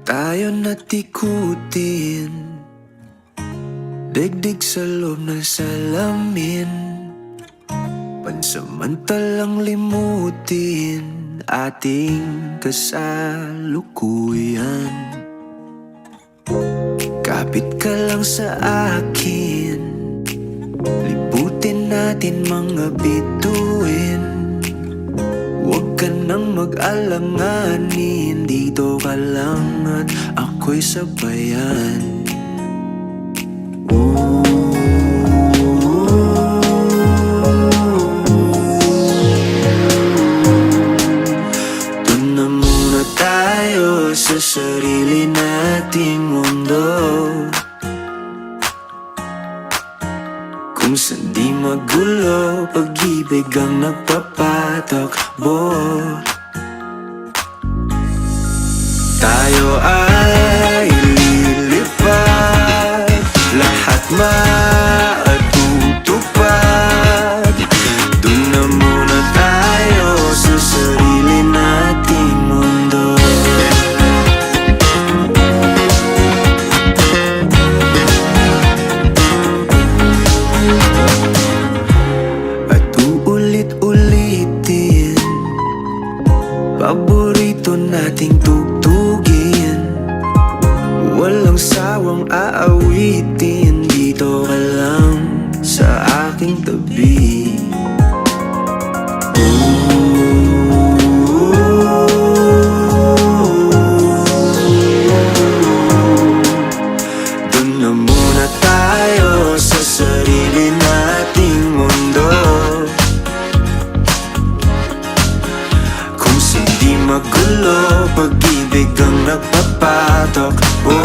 Tayo natikutin, digdig sa loob ng salamin, pansamantalang limutin ating kasalukuyan. Kapit ka lang sa akin, libutin natin mga bituin. Huwag ka nang mag-alanganin, dito ka lang at ako'y sabayan. Doon na muna tayo sa sarili nating mundo, kung saan di magulo, pag-ibig ang nagpapatakbo. Tayo ay lilipad, lahat matutupad. Doon na muna tayo sa sarili nating mundo. Ulit-ulitin, paborito nating tugtugin, walang sawang aawitin. Dito ka lang sa aking tabi. Doon na muna tayo sa sarili nating mundo, kung sindi magulo, pag-ibig ang nagpapatakbo.